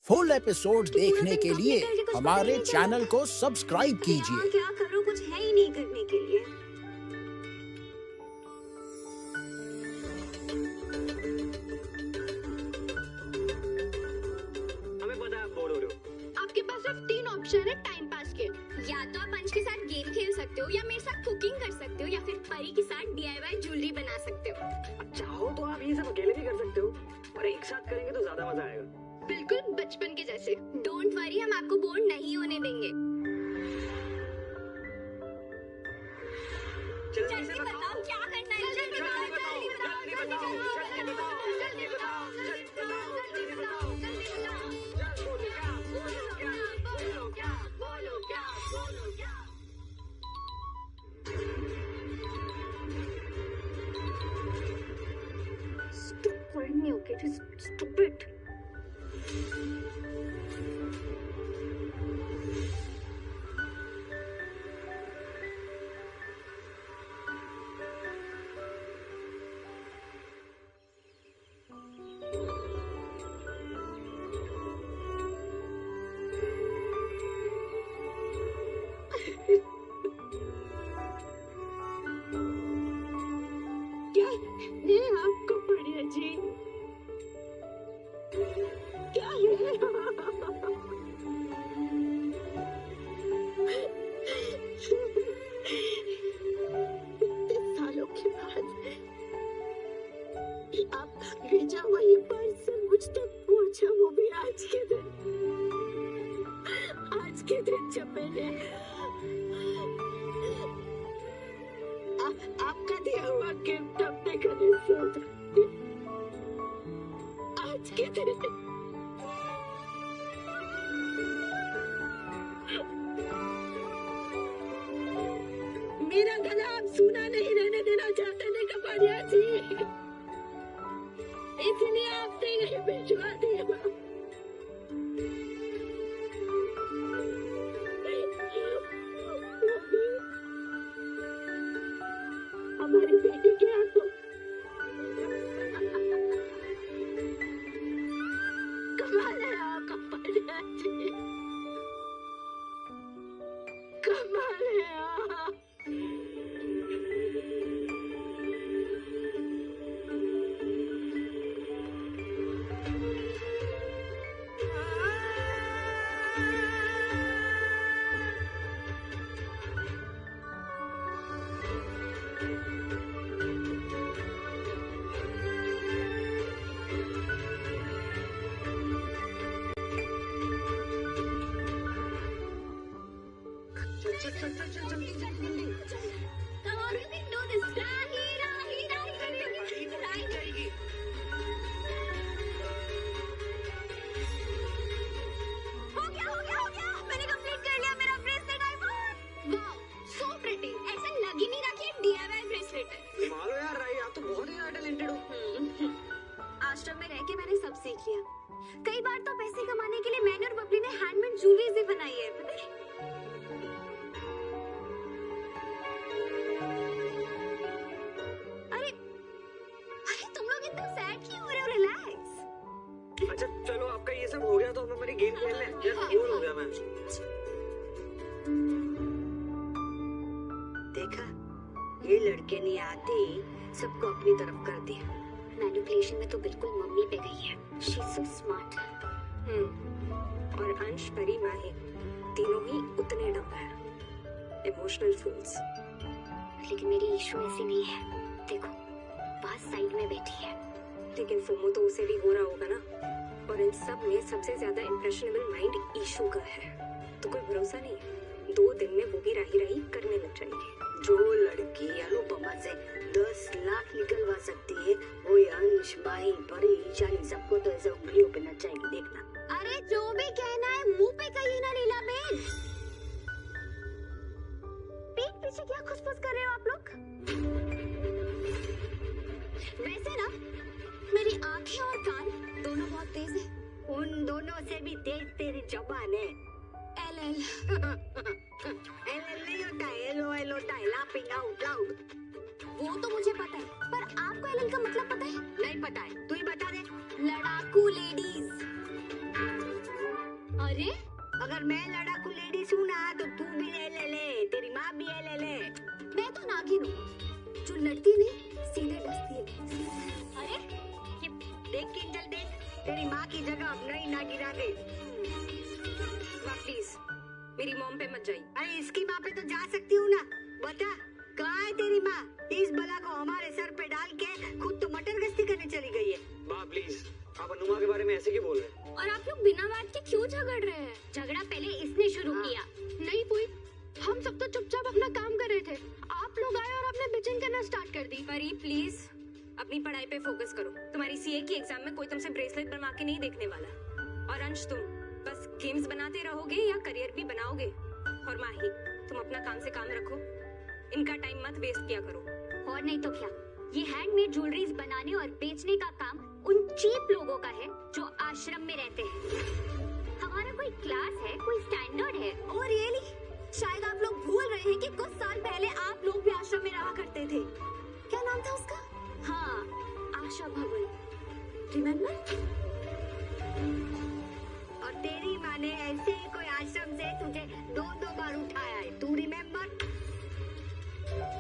Full episode देखने के लिए हमारे चैनल को सब्सक्राइब कीजिए। क्या करूं, कुछ है ही नहीं करने के लिए। हमें पता है आप बोर हो रहे हो। आपके पास सिर्फ 3 ऑप्शन है टाइम पास के। या तो आप अंश के साथ गेम खेल सकते हो, या मेरे साथ कुकिंग कर सकते हो, या फिर परी के साथ DIY ज्वेलरी बना सकते हो। चाहो तो आप ये सब अकेले भी कर सकते हो, और एक साथ करेंगे तो ज्यादा मजा आएगा। बिल्कुल बचपन के जैसे। डोंट वरी, हम आपको बोर नहीं होने देंगे। जल्दी बताओ क्या करना है। जल्दी बताओ, जल्दी बताओ, जल्दी बताओ, जल्दी बताओ, जल्दी बताओ, जल्दी बताओ, जल्दी बताओ, जल्दी बताओ। बोलो क्या, बोलो क्या, बोलो क्या, बोलो क्या, बोलो क्या। Stop calling me, okay? Just stop it. क्या है आपको बढ़िया जी? क्या है? इतने सालों के बाद आप भेजा हुआ ये पार्सल मुझ तक पहुंचा, वो भी आज के दिन जब मैंने आपका दिया हुआ गिफ्ट अपने गले से आज के दिन। मेरा गला आप सूना नहीं रहने देना चाहते थे कपाड़िया जी, इसलिए आपसे ये भिजवा दिया। हमारी बेटी के हाथों कमाल है आपका कपाड़िया जी, कमाल है आप। जल्दी। Come on, we can do this. Rahi, rahi, rahi. हो गया। मैंने कंप्लीट कर लिया मेरा bracelet iPhone. Wow, so pretty. ऐसा लग ही नहीं रहा कि DIY ब्रेसलेट है। मारो यार राही, आप तो बहुत ही टैलेंटेड हो। आश्रम में रह के मैंने सब सीख लिया। कई बार तो पैसे कमाने के लिए मैंने और बबली ने हैंडमेड ज्वेलरी भी बनाई है, पता है? अरे तुम लोग इतना सैड क्यों हो रहे हो? रिलैक्स। अच्छा चलो, आपका ये सब हो गया तो हम हमारी गेम खेल लें। यार बोर हो गया मैं। देखा, ये लड़के नहीं आती, सबको अपनी तरफ कर दिया। मैनिपुलेशन में तो बिल्कुल मम्मी पे गई है। She is so smart. और अंश, परी, माही तीनों ही उतने डम्ब हैं, इमोशनल फूल्स। लेकिन मेरी ईशू ऐसी नहीं है। देखो, वहाँ साइड में बैठी है। लेकिन फोमो तो उसे भी हो रहा होगा ना। और इन सब में सबसे ज्यादा इम्प्रेशनेबल माइंड ईशू का है, तो कोई भरोसा नहीं है। 2 दिन में वो भी राही करने लग जाएगी। जो लड़की अनुपमा से 10 लाख निकलवा सकती है, वो अंश, माही, परी, ईशानी सबको तो ऐसे उंगलियों पे नचाएगी, देखना। अरे जो भी कहना है मुंह पे कहिए ना लीला बेन। पीठ पीछे क्या खुसफुस कर रहे हो आप लोग? वैसे ना मेरी आंखें और कान दोनों बहुत तेज है। उन दोनों से भी तेज तेरी जबान है। LL नहीं होता है, LOL होता है, लाफिंग आउट लाउड। वो तो मुझे पता है, पर आपको LL का मतलब पता है? नहीं पता है, तू ही बता दे। लड़ाकू लेडीज। अरे अगर मैं लड़ाकू लेडीज हूँ ना तो तू भी ले, तेरी माँ भी ले ले। मैं तो नागिन हूँ जो लड़ती नहीं सीधे डसती है। अरे देख किंजल देख, तेरी माँ की जगह अब नई नागिन आ गई। माँ प्लीज मेरी मॉम पे मत जाइए। अरे इसकी माँ पे तो जा सकती हूँ ना, बता कहाँ है तेरी माँ? इस बला को हमारे सर पे डाल के खुद तो मटर गश्ती करने चली गई है। माँ प्लीज, आप अनुमा के बारे में ऐसे क्यों बोल रहे हैं? और आप लोग बिना बात के क्यों झगड़ रहे हैं? झगड़ा पहले इसने शुरू किया। नहीं कोई, हम सब तो चुपचाप अपना काम कर रहे थे। आप लोग आए और आपने बिचिंग करना स्टार्ट कर दी। परी प्लीज अपनी पढ़ाई पे फोकस करो। तुम्हारी सीए की एग्जाम में कोई तुमसे ब्रेसलेट बनवा के नहीं देखने वाला। और अंश तुम बस गेम्स बनाते रहोगे या करियर भी बनाओगे? और माही तुम अपना काम से काम रखो, इनका टाइम मत वेस्ट किया करो। और नहीं तो क्या, ये हैंडमेड ज्वेलरीज बनाने और बेचने का काम उन चीप लोगों का है जो आश्रम में रहते हैं। हमारा कोई क्लास है, कोई स्टैंडर्ड है। और रियली शायद आप लोग भूल रहे हैं कि कुछ साल पहले आप लोग भी आश्रम में रहा करते थे। क्या नाम था उसका? हाँ, आशा भवन। रिमेम्बर? और तेरी माँ ने ऐसे ही कोई आश्रम से तुझे 2-2 बार उठाया है, तू रिमेम्बर?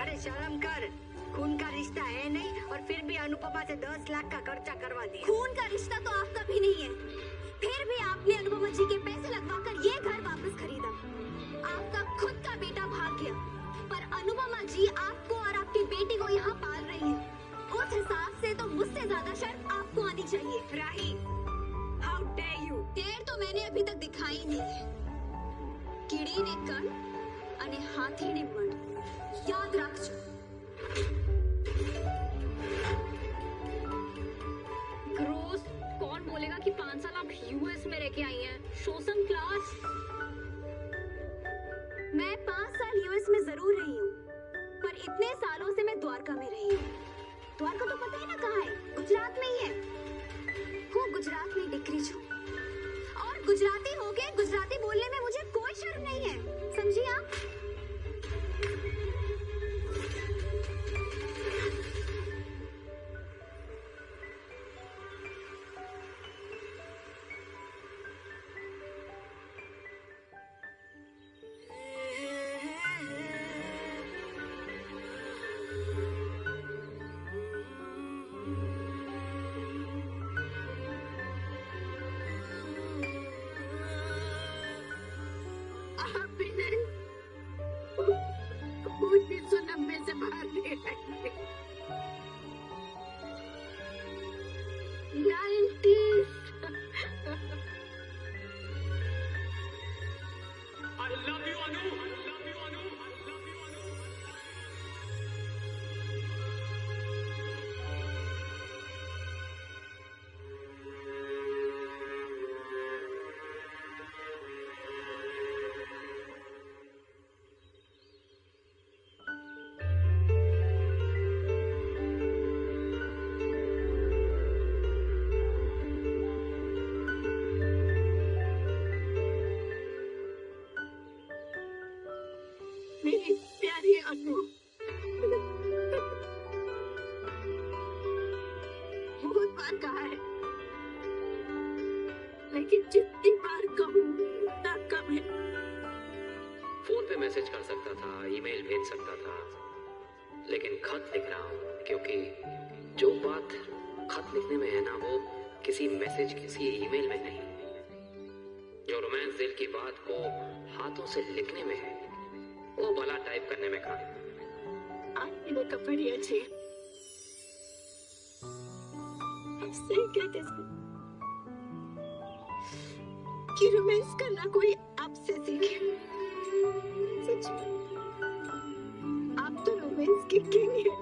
अरे शर्म कर, खून का रिश्ता है नहीं और फिर भी अनुपमा से 10 लाख का खर्चा करवा दिया। खून का रिश्ता तो आपका भी नहीं है, फिर भी आपने अनुपमा जी के पैसे लगवाकर ये घर वापस खरीदा। आपका खुद का बेटा भाग गया, पर अनुपमा जी आपको और आपकी बेटी को यहाँ पाल रही है। उस हिसाब से तो मुझसे ज्यादा शर्म आपको आनी चाहिए। राही, हाउ डेयर यू? टेर तो मैंने अभी तक दिखाई नहीं है। कीड़ी ने कण અને હાથીને મણ, યાદ રાખજો। ग्रोस, कौन बोलेगा कि 5 साल आप यूएस में रह के आई हैं? Show some class. मैं 5 साल यूएस में जरूर रही हूँ, पर इतने सालों से मैं द्वारका में रही हूँ। द्वारका तो पता है ना कहाँ है? गुजरात में ही है। वो गुजरात में डिग्री छू और गुजराती होके गुजराती बोलने में मुझे कोई शर्म नहीं है, समझी आप? मैसेज कर सकता था, ईमेल भेज सकता था, लेकिन खत लिख रहा हूँ क्योंकि जो बात खत लिखने में है ना, वो किसी मैसेज, किसी ईमेल में नहीं। जो रोमांस दिल की बात को हाथों से लिखने में है, वो भला टाइप करने में कहाँ। आपने कपड़े अच्छे सही कहते कि रोमांस करना कोई आपसे सीखे। सच में आप तो रोमांस के किंग हैं।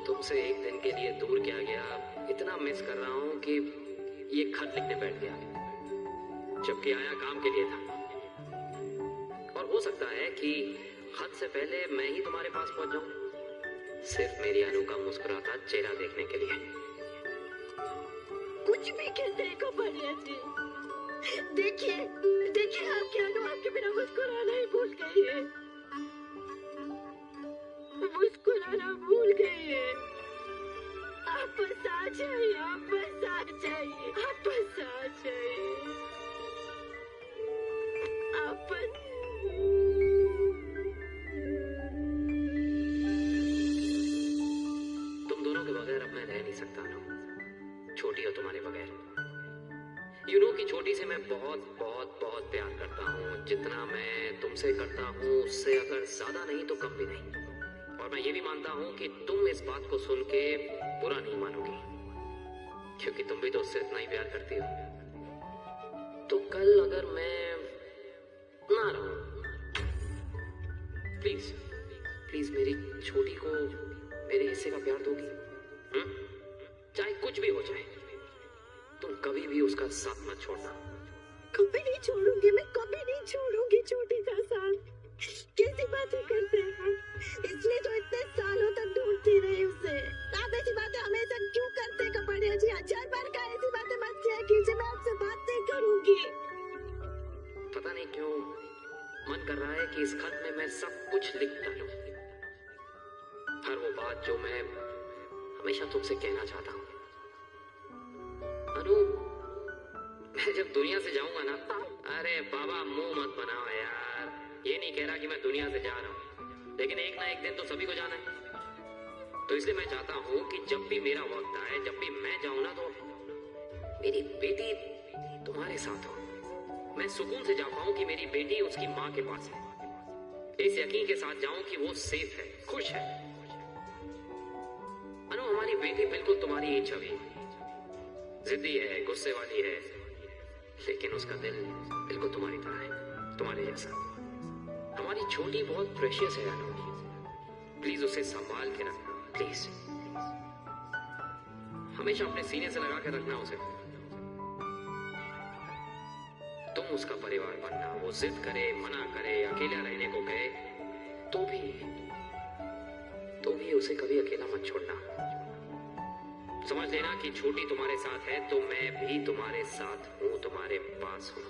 तुमसे एक दिन के लिए दूर क्या गया, इतना मिस कर रहा हूँ कि ये खत लिखने बैठ गया, जबकि आया काम के लिए था। और हो सकता है कि खत से पहले मैं ही तुम्हारे पास पहुंच जाऊं, सिर्फ मेरी अनु का मुस्कुराता चेहरा देखने के लिए। कुछ भी कहते हैं कपड़िया जी। देखिए देखिए, आपकी अनु आपके बिना मुस्कुराना ही भूल गई है। मुस्कुराना भूल गई है। आप जाइए, वापस आ जाइए, वापस आ जाइए, वापस। तुम दोनों के बगैर अब मैं रह नहीं सकता अनु। छोटी हो तुम्हारे बगैर। यू नो कि छोटी से मैं बहुत बहुत बहुत प्यार करता हूँ। जितना मैं तुमसे करता हूँ उससे अगर ज्यादा नहीं तो कम भी नहीं। और मैं ये भी मानता हूँ कि तुम इस बात को सुन के बुरा नहीं मानोगी, क्योंकि तुम भी तो उससे इतना ही प्यार करती हो। तो कल अगर मैं ना रहूं, प्लीज प्लीज मेरी छोटी को मेरे हिस्से का प्यार दोगी? चाहे कुछ भी हो जाए, तुम कभी भी उसका साथ मत छोड़ना। कभी नहीं छोड़ूंगी, मैं कभी नहीं छोड़ूंगी छोटी का साथ। कैसी बातें करते हैं, इसलिए तो इतने सालों तक ढूंढती रही उसे। आप ऐसी बातें हमेशा क्यों करते कपड़िया जी? 1000 बार का ऐसी बातें मत किया कीजिए, मैं आपसे बात नहीं करूंगी। पता नहीं क्यों मन कर रहा है कि इस खत में मैं सब कुछ लिख डालूं। हर वो बात जो मैं हमेशा तुमसे कहना चाहता हूँ। अनु, मैं जब दुनिया से जाऊंगा ना, अरे बाबा मुंह मत बनाओ यार। ये नहीं कह रहा कि मैं दुनिया से जा रहा हूँ, लेकिन एक ना एक दिन तो सभी को जाना है। तो इसलिए मैं चाहता हूँ कि जब भी मेरा वक्त आए, जब भी मैं जाऊँ ना, तो मेरी बेटी तुम्हारे साथ हो। मैं सुकून से जा पाऊँ कि मेरी बेटी उसकी माँ के पास है। इस यकीन के साथ जाऊँ कि वो सेफ है, खुश है। अनु, हमारी बेटी बिल्कुल तुम्हारी ही छवि, जिद्दी है, गुस्से वाली है, लेकिन उसका दिल बिल्कुल तुम्हारी तरह है, तुम्हारे जैसा। हमारी छोटी बहुत प्रेशियस है अनु, प्लीज उसे संभाल के रखना, प्लीज। हमेशा अपने सीने से लगा के रखना उसे। तुम उसका परिवार बनना, वो जिद करे, मना करे, अकेला रहने को कहे, तो भी उसे कभी अकेला मत छोड़ना। समझ लेना कि छोटी तुम्हारे साथ है तो मैं भी तुम्हारे साथ हूँ, तुम्हारे पास हूँ।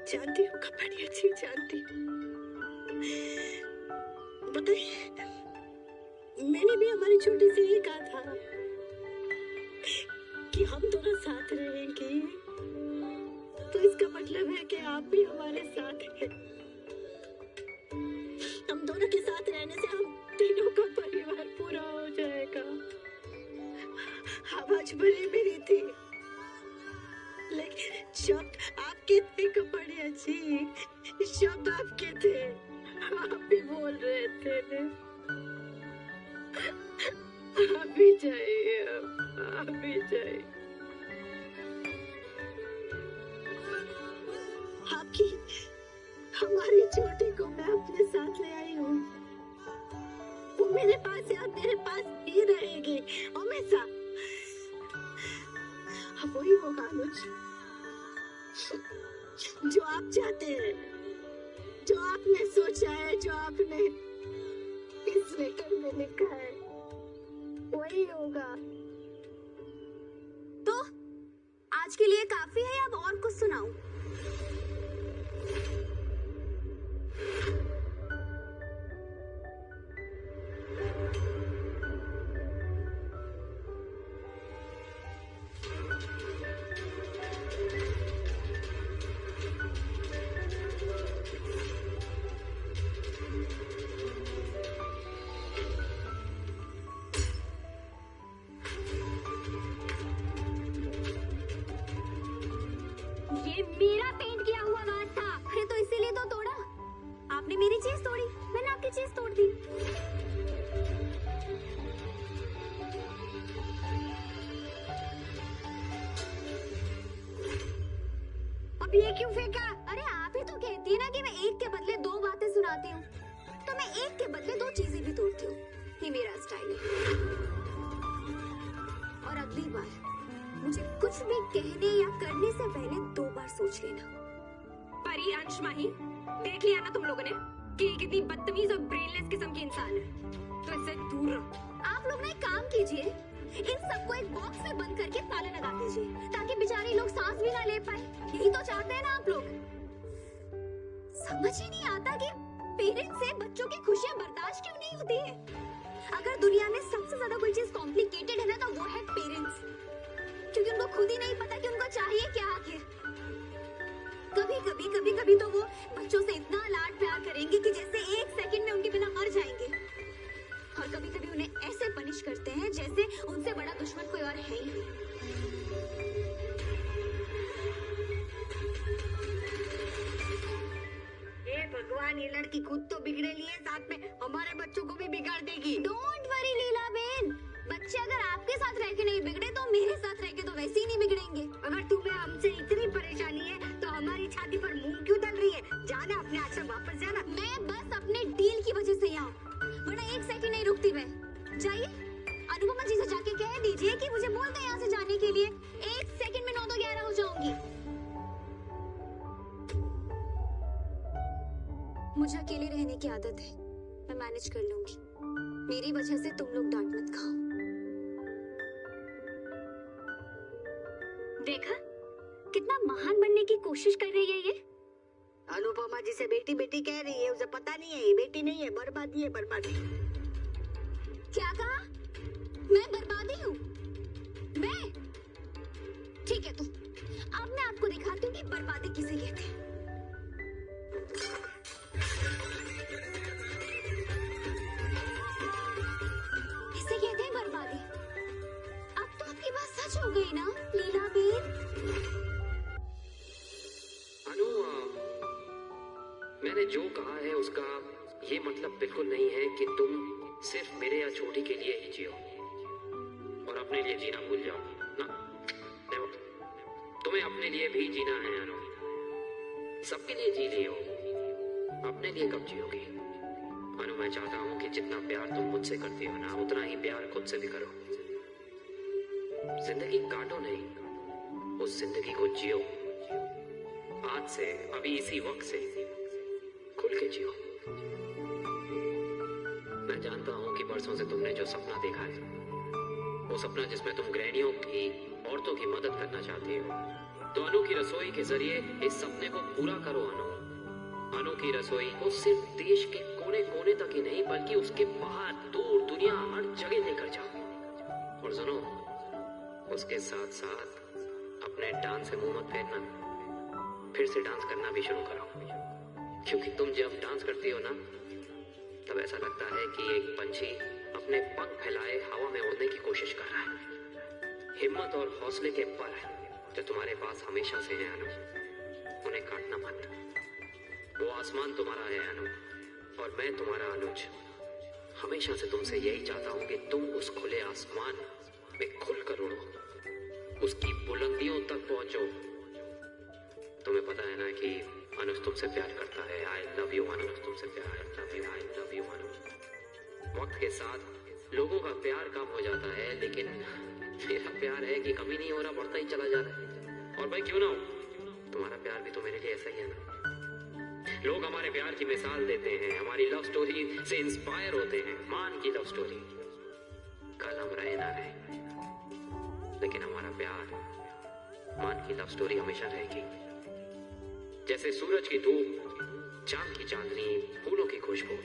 जानती हूँ कपड़िया जी, जानती हूँ। बताइए, मैंने भी हमारी छोटी से ये कहा था कि हम दोनों साथ रहेंगे, तो इसका मतलब है कि आप भी हमारे साथ हैं। हम दोनों के साथ रहने से हम तीनों का परिवार पूरा हो जाएगा। आवाज भले मेरी थी, लेकिन शब्द आपके थे कपड़िया जी, शब्द आपके थे। आप भी बोल रहे थे ना, आप भी जाइए, आप भी जाइए। आपकी हमारी छोटी को मैं अपने साथ ले आई हूँ। वो मेरे पास है और मेरे पास ही रहेगी हमेशा। अब वही होगा अनुज जो आप चाहते हैं, जो आपने सोचा है, जो आपने इस लेटर में लिखा है, वही होगा। तो आज के लिए काफी है, अब और कुछ सुनाऊं? ये मेरा पेंट किया हुआ वाज था। अरे तो इसीलिए तो तोड़ा। आपने मेरी चीज तोड़ी, मैंने आपकी चीज तोड़ दी। अब ये क्यों फेंका? अरे आप ही तो कहती है ना कि मैं एक के बदले दो बातें सुनाती हूँ, तो मैं एक के बदले दो चीजें भी तोड़ती हूँ। ये मेरा स्टाइल है। और अगली बार मुझे कुछ भी कहने या करने से पहले 2 बार सोच लेना। परी, अंश, माही, देख लिया ना तुम लोगों ने कि ये कितनी बदतमीज और ब्रेनलेस किस्म की इंसान है, तो इससे दूर रहो। आप लोग ना एक काम कीजिए, इन सबको एक बॉक्स में बंद करके ताला लगा दीजिए, ताकि बेचारे लोग सांस भी ना ले पाए। यही तो चाहते हैं ना आप लोग। समझ ही नहीं आता कि पेरेंट्स से बच्चों की खुशियां बर्दाश्त क्यों नहीं होती है। अगर दुनिया में सबसे ज्यादा कोई चीज कॉम्प्लिकेटेड है ना तो वो है पेरेंट्स, क्योंकि उनको खुद ही नहीं पता कि उनको चाहिए क्या आखिर। कभी कभी तो वो बच्चों से इतना लाड प्यार करेंगे कि जैसे 1 सेकंड में उनके बिना मर जाएंगे, और कभी कभी उन्हें ऐसे पनिश करते हैं जैसे उनसे बड़ा दुश्मन कोई और है ही नहीं। हे भगवान, ये लड़की खुद तो बिगड़े लिए, साथ में हमारे बच्चों को भी बिगाड़ देगी। डोंट वरी लीला बेन, बच्चे अगर आपके साथ रह के नहीं बिगड़े तो मेरे साथ रह के तो वैसे ही नहीं बिगड़ेंगे। अगर तुम्हें हमसे इतनी परेशानी है तो हमारी छाती पर मूंग क्यों डल रही है? जाना अपने आश्रम वापस जाना। मैं बस अपने डील की वजह से यहाँ हूँ, वरना 1 सेकंड नहीं रुकती मैं। जाइए, अनुपमा जी से जाके कह दीजिए कि मुझे बोल दे यहाँ से जाने के लिए। 1 सेकंड में 9 तो 11 हो जाऊंगी। मुझे अकेले रहने की आदत है, मैं मैनेज कर लूंगी। मेरी वजह से तुम लोग डांट मत खाओ। देखा कितना महान बनने की कोशिश कर रही है ये। अनुपमा जी से बेटी बेटी कह रही है, उसे पता नहीं है ये बेटी नहीं है, बर्बादी है बर्बादी। क्या कहा? मैं बर्बादी हूँ? मैं? ठीक है, तो अब मैं आपको दिखाती हूँ कि बर्बादी किसे कहते हैं। इसे कहते हैं बर्बादी। अब तो आपकी बात सच हो गई ना लीला बेन? अनु, मैंने जो कहा है उसका ये मतलब बिल्कुल नहीं है कि तुम सिर्फ मेरे या छोटी के लिए ही जियो और अपने लिए जीना भूल जाओ ना। देखो, तुम्हें अपने लिए भी जीना है अनु। सबके लिए जी रही हो, अपने लिए कब जियोगी? अनु, मैं चाहता हूँ कि जितना प्यार तुम मुझसे करती हो ना, उतना ही प्यार खुद से भी करो। जिंदगी काटो नहीं, उस जिंदगी को जियो। आज से, अभी इसी वक्त से खुल के जियो। मैं जानता हूँ कि परसों से तुमने जो सपना देखा है, वो सपना जिसमें तुम गृहिणियों की, औरतों की मदद करना चाहती हो, तो अनु की रसोई के जरिए इस सपने को पूरा करो। अनु की रसोई को सिर्फ देश के कोने कोने तक ही नहीं, बल्कि उसके बाहर दूर दुनिया हर जगह लेकर जाओ। और सुनो, उसके साथ साथ अपने डांस से मुंह मत फेरना, फिर से डांस करना भी शुरू करो। क्योंकि तुम जब डांस करती हो ना, तब ऐसा लगता है कि एक पंछी अपने पंख फैलाए हवा में उड़ने की कोशिश कर रहा है। हिम्मत और हौसले के पर जो तुम्हारे पास हमेशा से हैं अनु, उन्हें काटना मत। वो आसमान तुम्हारा है अनु, और मैं तुम्हारा अनुज। हमेशा से तुमसे यही चाहता हूँ कि तुम उस खुले आसमान में खुलकर उड़ो, उसकी बुलंदियों तक पहुंचो। तुम्हें पता है ना कि अनुज तुमसे प्यार करता है। आई लव यू अनुज, तुमसे प्यार करता है। आई लव यू अनुज। वक्त के साथ लोगों का प्यार कम हो जाता है, लेकिन मेरा प्यार है कि कमी नहीं हो रहा, बढ़ता ही चला जा रहा है। और भाई क्यों ना हो, तुम्हारा प्यार भी तो मेरे लिए ऐसा ही है ना। लोग हमारे प्यार की मिसाल देते हैं, हमारी लव स्टोरी से इंस्पायर होते हैं। मान की लव स्टोरी, कल हम रहे ना रहे, लेकिन हमारा प्यार, मान की लव स्टोरी हमेशा रहेगी। जैसे सूरज की धूप, चांद की चांदनी, फूलों की खुशबू,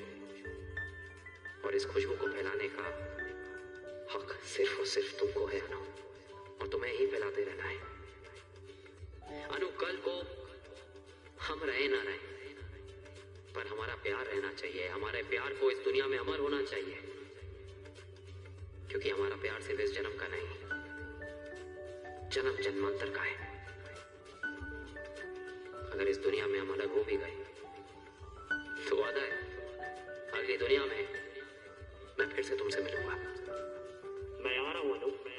और इस खुशबू को फैलाने का हक सिर्फ और सिर्फ तुमको है अनु, और तुम्हें ही फैलाते रहना है अनु। कल को हम रहे ना रहे, पर हमारा प्यार रहना चाहिए। हमारे प्यार को इस दुनिया में अमर होना चाहिए, क्योंकि हमारा प्यार सिर्फ इस जन्म का नहीं, जन्म जन्मांतर का है। अगर इस दुनिया में हम अलग हो भी गए, तो वादा है अगली दुनिया में मैं फिर से तुमसे मिलूंगा। मैं आ रहा हूँ अनु, मैं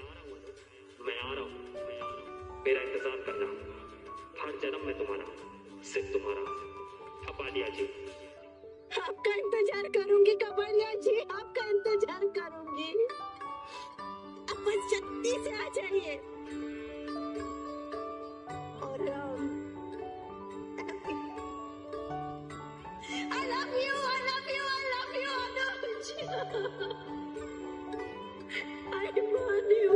आ रहा हूँ। मेरा इंतजार करना, हर जन्म में तुम्हारा, सिर्फ तुम्हारा। कपालिया जी, आपका इंतजार करूंगी कपालिया जी, आपका इंतजार करूंगी। अब बस जल्दी से आ जाइए। और I love you, I love you, I love you, Anuj. I want you.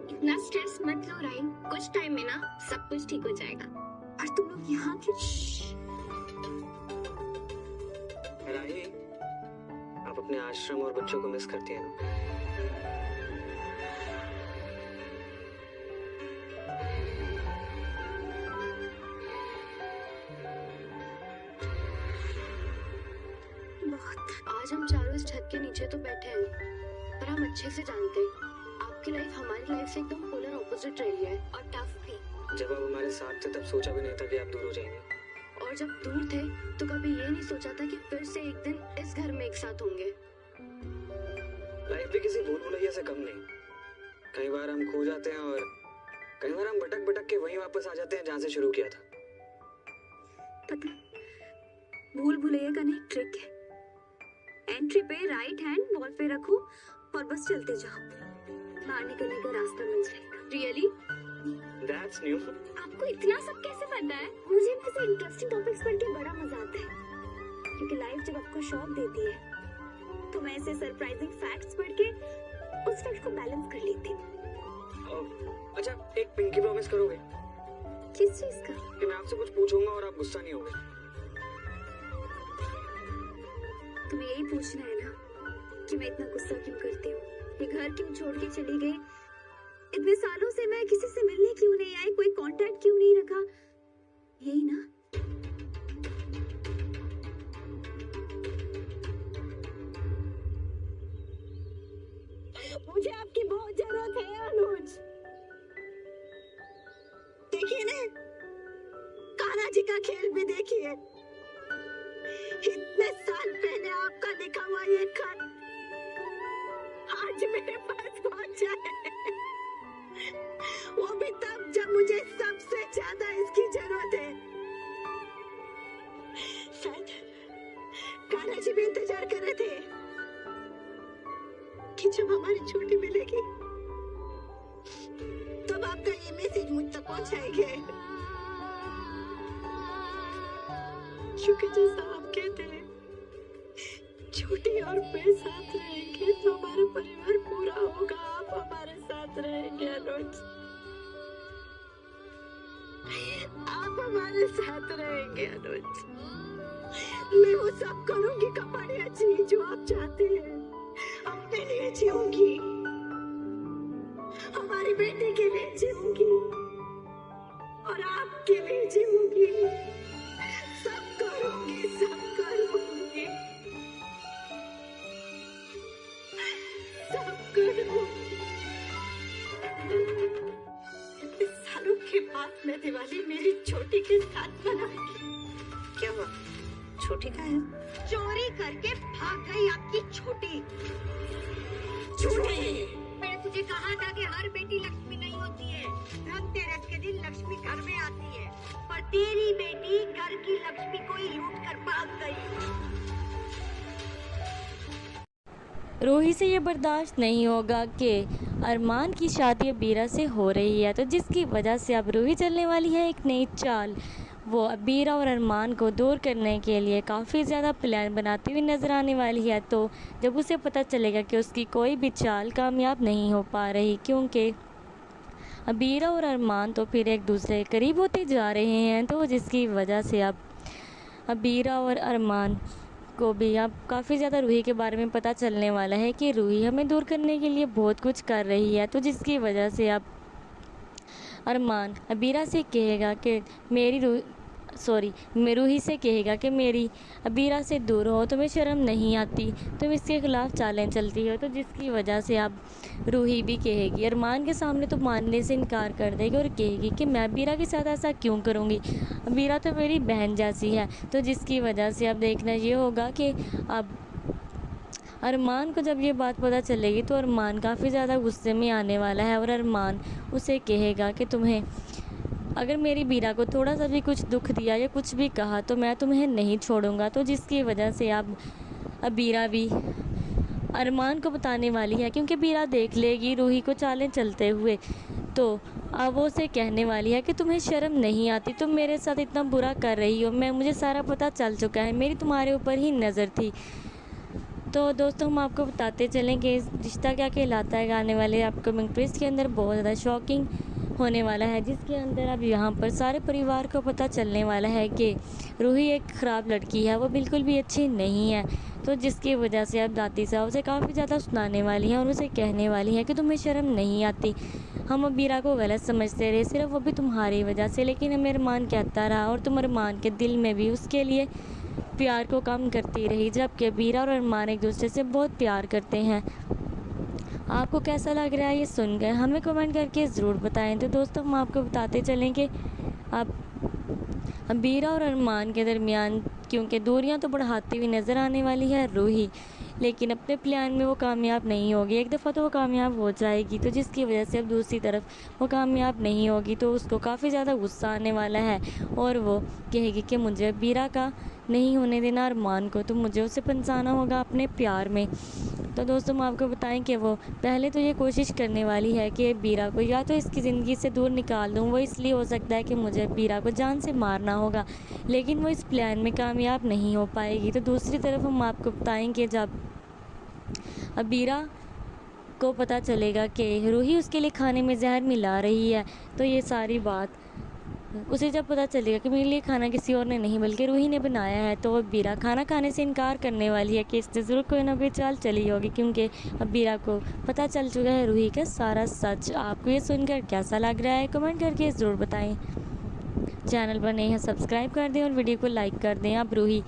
इतना मत लो राही, कुछ टाइम में ना सब कुछ ठीक हो जाएगा। और तुम लोग यहाँ क्यों? राही, आप अपने आश्रम और बच्चों को मिस करती हैं ना? बहुत। आज हम चारों इस छत के नीचे तो बैठे हैं, पर हम अच्छे से जानते हैं आपकी लाइफ हमारी लाइफ से एकदम पोलर ऑपोजिट रही है और टफ भी। जब आप हमारे साथ थे तब सोचा भी नहीं था कि आप दूर हो जाएंगे। और जब दूर थे तो कभी ये नहीं सोचा था कि फिर से एक दिन इस घर में एक साथ होंगे। लाइफ भी किसी भूल भुलैया से कम नहीं। कई बार हम खो जाते हैं और कई बार हम भटक भटक के वहीं वापस आ जाते हैं जहाँ से शुरू किया था। पता, भूल भुलैया का नहीं ट्रिक है। एंट्री पे राइट हैंड वॉल पे रखो और बस चलते जाओ, बाहर निकलने का रास्ता मिल जाएगा। रियली? That's new. आपको इतना सब कैसे पता है? मुझे ऐसे इंटरेस्टिंग टॉपिक्स पढ़ के बड़ा मजा आता है, क्योंकि लाइफ जब आपको शॉक देती है तो मैं ऐसे सरप्राइजिंग फैक्ट्स पढ़ के उस फैक्ट को बैलेंस कर लेती हूँ। अच्छा, एक पिंकी प्रॉमिस करोगे? किस चीज का? कि मैं आपसे कुछ पूछूंगा और आप गुस्सा नहीं होगे। तुम्हें यही पूछना है ना कि मैं इतना गुस्सा क्यों करती हूँ, ये घर क्यों छोड़ के चली गई, इतने सालों से मैं किसी से मिलने क्यों नहीं आई, कोई कांटेक्ट क्यों नहीं रखा, यही ना? मुझे आपकी बहुत जरूरत है अनुज। देखिए ना, कान्हा जी का खेल भी देखिए। इतने साल पहले आपका लिखा हुआ ये खत आज मेरे पास पहुंचा है, वो भी तब जब मुझे सबसे ज्यादा इसकी जरूरत है। शायद कान्हा जी भी इंतजार कर रहे थे कि जब हमारी छुट्टी मिलेगी तब आपका ये मैसेज मुझ तक पहुंचाएंगे, क्योंकि जैसा आप कहते हैं छुट्टी और मैं साथ रहेंगे तो हमारा परिवार पूरा होगा। आप हमारे साथ रहेंगे अनुज, आप हमारे साथ रहेंगे अनुज। मैं वो सब करूंगी कपाड़िया जी जो आप चाहते हैं, अपने लिए जीऊंगी, हमारी बेटी के लिए जीऊंगी और आपके लिए जीऊंगी। सब करूंगी, सब करूंगी, सब करूंगी। इतने सालों के बाद मैं दिवाली मेरी छोटी के साथ मनाऊंगी। क्या हुआ? छोटी का है? चोरी करके भाग गई आपकी छोटी। छोटी, मैंने तुझे कहा था कि हर बेटी लक्ष्मी नहीं होती है, धनतेरस के दिन लक्ष्मी घर में आती है, पर तेरी बेटी घर की लक्ष्मी को ही लूट कर भाग गई। रूही से ये बर्दाश्त नहीं होगा कि अरमान की शादी बीरा से हो रही है, तो जिसकी वजह से अब रूही चलने वाली है एक नई चाल। वो बीरा और अरमान को दूर करने के लिए काफ़ी ज़्यादा प्लान बनाती हुई नज़र आने वाली है। तो जब उसे पता चलेगा कि उसकी कोई भी चाल कामयाब नहीं हो पा रही, क्योंकि बीरा और अरमान तो फिर एक दूसरे के करीब होते जा रहे हैं, तो जिसकी वजह से अब बीरा और अरमान को भी अब काफ़ी ज़्यादा रूही के बारे में पता चलने वाला है कि रूही हमें दूर करने के लिए बहुत कुछ कर रही है। तो जिसकी वजह से अब अरमान बीरा से कहेगा कि रूही से कहेगा कि मेरी बीरा से दूर हो, तुम्हें शर्म नहीं आती, तुम इसके खिलाफ चालें चलती हो। तो जिसकी वजह से अब रूही भी कहेगी, अरमान के सामने तो मानने से इनकार कर देगी और कहेगी कि मैं बीरा के साथ ऐसा क्यों करूँगी, बीरा तो मेरी बहन जैसी है। तो जिसकी वजह से अब देखना ये होगा कि अब अरमान को जब ये बात पता चलेगी तो अरमान काफ़ी ज़्यादा गुस्से में आने वाला है और अरमान उसे कहेगा कि तुम्हें अगर मेरी बीरा को थोड़ा सा भी कुछ दुख दिया या कुछ भी कहा तो मैं तुम्हें नहीं छोड़ूंगा। तो जिसकी वजह से अब बीरा भी अरमान को बताने वाली है, क्योंकि बीरा देख लेगी रूही को चालें चलते हुए, तो अब वो उसे कहने वाली है कि तुम्हें शर्म नहीं आती, तुम मेरे साथ इतना बुरा कर रही हो, मुझे सारा पता चल चुका है, मेरी तुम्हारे ऊपर ही नज़र थी। तो दोस्तों हम आपको बताते चलें कि रिश्ता क्या कहलाता है आने वाले अपकमिंग ट्विस्ट के अंदर बहुत ज़्यादा शॉकिंग होने वाला है, जिसके अंदर अब यहाँ पर सारे परिवार को पता चलने वाला है कि रूही एक ख़राब लड़की है, वो बिल्कुल भी अच्छी नहीं है। तो जिसकी वजह से अब दादी साहब उसे काफ़ी ज़्यादा सुनाने वाली हैं और उसे कहने वाली हैं कि तुम्हें शर्म नहीं आती, हम अबीरा को गलत समझते रहे, सिर्फ वो भी तुम्हारी वजह से, लेकिन हमें अरमान कहता रहा और तुम अरमान के दिल में भी उसके लिए प्यार को कम करती रही, जबकि अबीरा और अरमान एक दूसरे से बहुत प्यार करते हैं। आपको कैसा लग रहा है ये सुनकर, हमें कमेंट करके ज़रूर बताएं। तो दोस्तों हम आपको बताते चलें कि अब अबीरा और अरमान के दरमियान क्योंकि दूरियां तो बढ़ाती हुई नज़र आने वाली है रूही, लेकिन अपने प्लान में वो कामयाब नहीं होगी। एक दफ़ा तो वो कामयाब हो जाएगी, तो जिसकी वजह से अब दूसरी तरफ वो कामयाब नहीं होगी, तो उसको काफ़ी ज़्यादा गुस्सा आने वाला है और वो कहेगी कि मुझे अबीरा का नहीं होने देना अरमान को, तो मुझे उसे फंसाना होगा अपने प्यार में। तो दोस्तों हम आपको बताएं कि वो पहले तो ये कोशिश करने वाली है कि अबीरा को या तो इसकी ज़िंदगी से दूर निकाल दूँ, वो इसलिए हो सकता है कि मुझे अबीरा को जान से मारना होगा, लेकिन वो इस प्लान में कामयाब नहीं हो पाएगी। तो दूसरी तरफ हम आपको बताएं कि जब अबीरा को पता चलेगा कि रूही उसके लिए खाने में जहर मिला रही है, तो ये सारी बात उसे जब पता चलेगा कि मेरे लिए खाना किसी और ने नहीं बल्कि रूही ने बनाया है, तो अबीरा खाना खाने से इनकार करने वाली है कि इससे ज़रूर कोई ना कोई चाल चली होगी, क्योंकि अबीरा को पता चल चुका है रूही का सारा सच। आपको ये सुनकर कैसा लग रहा है कमेंट करके ज़रूर बताएं। चैनल पर नए हैं सब्सक्राइब कर दें और वीडियो को लाइक कर दें। अब रूही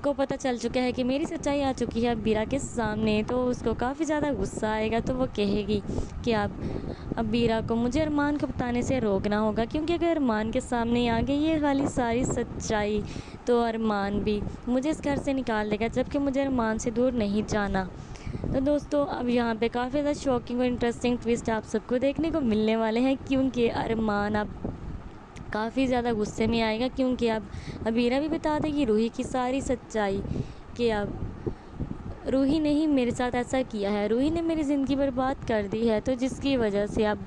को पता चल चुका है कि मेरी सच्चाई आ चुकी है अबीरा के सामने, तो उसको काफ़ी ज़्यादा गुस्सा आएगा, तो वो कहेगी कि अब अबीरा को मुझे अरमान को बताने से रोकना होगा, क्योंकि अगर अरमान के सामने आ गई ये वाली सारी सच्चाई तो अरमान भी मुझे इस घर से निकाल देगा, जबकि मुझे अरमान से दूर नहीं जाना। तो दोस्तों अब यहाँ पे काफ़ी ज़्यादा शॉकिंग और इंटरेस्टिंग ट्विस्ट आप सबको देखने को मिलने वाले हैं, क्योंकि अरमान अब काफ़ी ज़्यादा गुस्से में आएगा, क्योंकि अब अबीरा भी बता देगी रूही की सारी सच्चाई कि अब रूही ने ही मेरे साथ ऐसा किया है, रूही ने मेरी ज़िंदगी बर्बाद कर दी है, तो जिसकी वजह से अब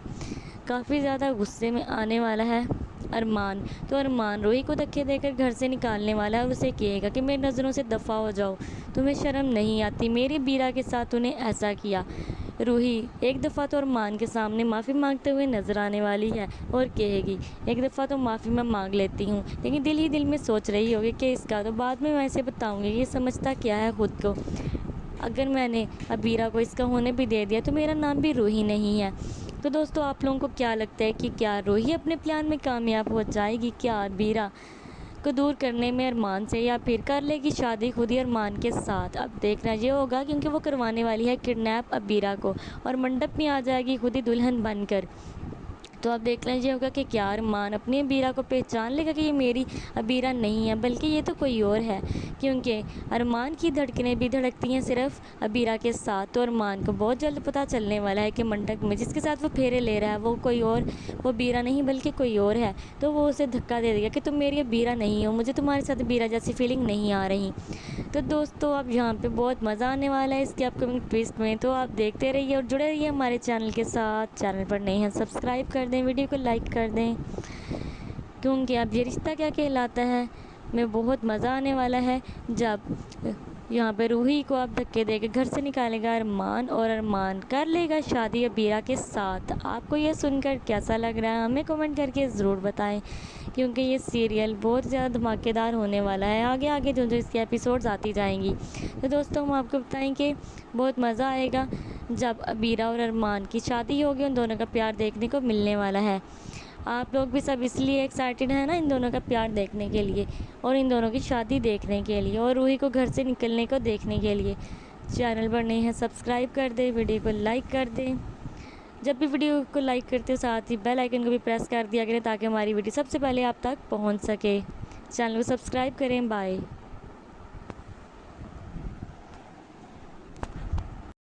काफ़ी ज़्यादा गुस्से में आने वाला है अरमान। तो अरमान रूही को धक्के देकर घर से निकालने वाला है और उसे कहेगा कि मेरी नज़रों से दफ़ा हो जाओ, तुम्हें शर्म नहीं आती, मेरी अबीरा के साथ तूने ऐसा किया। रूही एक दफ़ा तो अरमान के सामने माफ़ी मांगते हुए नज़र आने वाली है और कहेगी एक दफ़ा तो माफ़ी मैं मांग लेती हूँ, लेकिन दिल ही दिल में सोच रही होगी कि इसका तो बाद में मैं इसे बताऊँगी ये समझता क्या है खुद को, अगर मैंने अबीरा को इसका होने भी दे दिया तो मेरा नाम भी रूही नहीं है। तो दोस्तों आप लोगों को क्या लगता है कि क्या रूही अपने प्लान में कामयाब हो जाएगी, क्या अबीरा को दूर करने में अरमान से, या फिर कर लेगी शादी खुद ही अरमान के साथ? अब देखना ये होगा, क्योंकि वो करवाने वाली है किडनैप अबीरा को और मंडप में आ जाएगी खुद ही दुल्हन बनकर। तो अब देखना ये होगा कि क्या अरमान अपनी अबीरा को पहचान लेगा कि ये मेरी अबीरा नहीं है बल्कि ये तो कोई और है, क्योंकि अरमान की धड़कनें भी धड़कती हैं सिर्फ अबीरा के साथ। तो अरमान को बहुत जल्द पता चलने वाला है कि मंडप में जिसके साथ वो फेरे ले रहा है वो कोई और, वो अबीरा नहीं बल्कि कोई और है। तो वो उसे धक्का दे देगा कि तुम मेरी अबीरा नहीं हो, मुझे तुम्हारे साथ अबीरा जैसी फीलिंग नहीं आ रही। तो दोस्तों अब यहाँ पे बहुत मज़ा आने वाला है इसके अपकमिंग ट्विस्ट में, तो आप देखते रहिए और जुड़े रहिए हमारे चैनल के साथ। चैनल पर नए हैं सब्सक्राइब कर दें, वीडियो को लाइक कर दें, क्योंकि अब ये रिश्ता क्या कहलाता है में बहुत मज़ा आने वाला है जब यहाँ पे रूही को आप धक्के देकर घर से निकालेगा अरमान और अरमान कर लेगा शादी अबीरा के साथ। आपको ये सुनकर कैसा लग रहा है हमें कमेंट करके ज़रूर बताएं, क्योंकि ये सीरियल बहुत ज़्यादा धमाकेदार होने वाला है। आगे आगे जो इसके एपिसोड्स आती जाएंगी। तो दोस्तों हम आपको बताएं कि बहुत मज़ा आएगा जब अबीरा और अरमान की शादी होगी, उन दोनों का प्यार देखने को मिलने वाला है। आप लोग भी सब इसलिए एक्साइटेड हैं ना इन दोनों का प्यार देखने के लिए और इन दोनों की शादी देखने के लिए और रूही को घर से निकलने को देखने के लिए। चैनल पर नए हैं सब्सक्राइब कर दें, वीडियो को लाइक कर दें। जब भी वीडियो को लाइक करते हो साथ ही बेल आइकन को भी प्रेस कर दिया करें ताकि हमारी वीडियो सबसे पहले आप तक पहुंच सके। चैनल को सब्सक्राइब करें। बाय।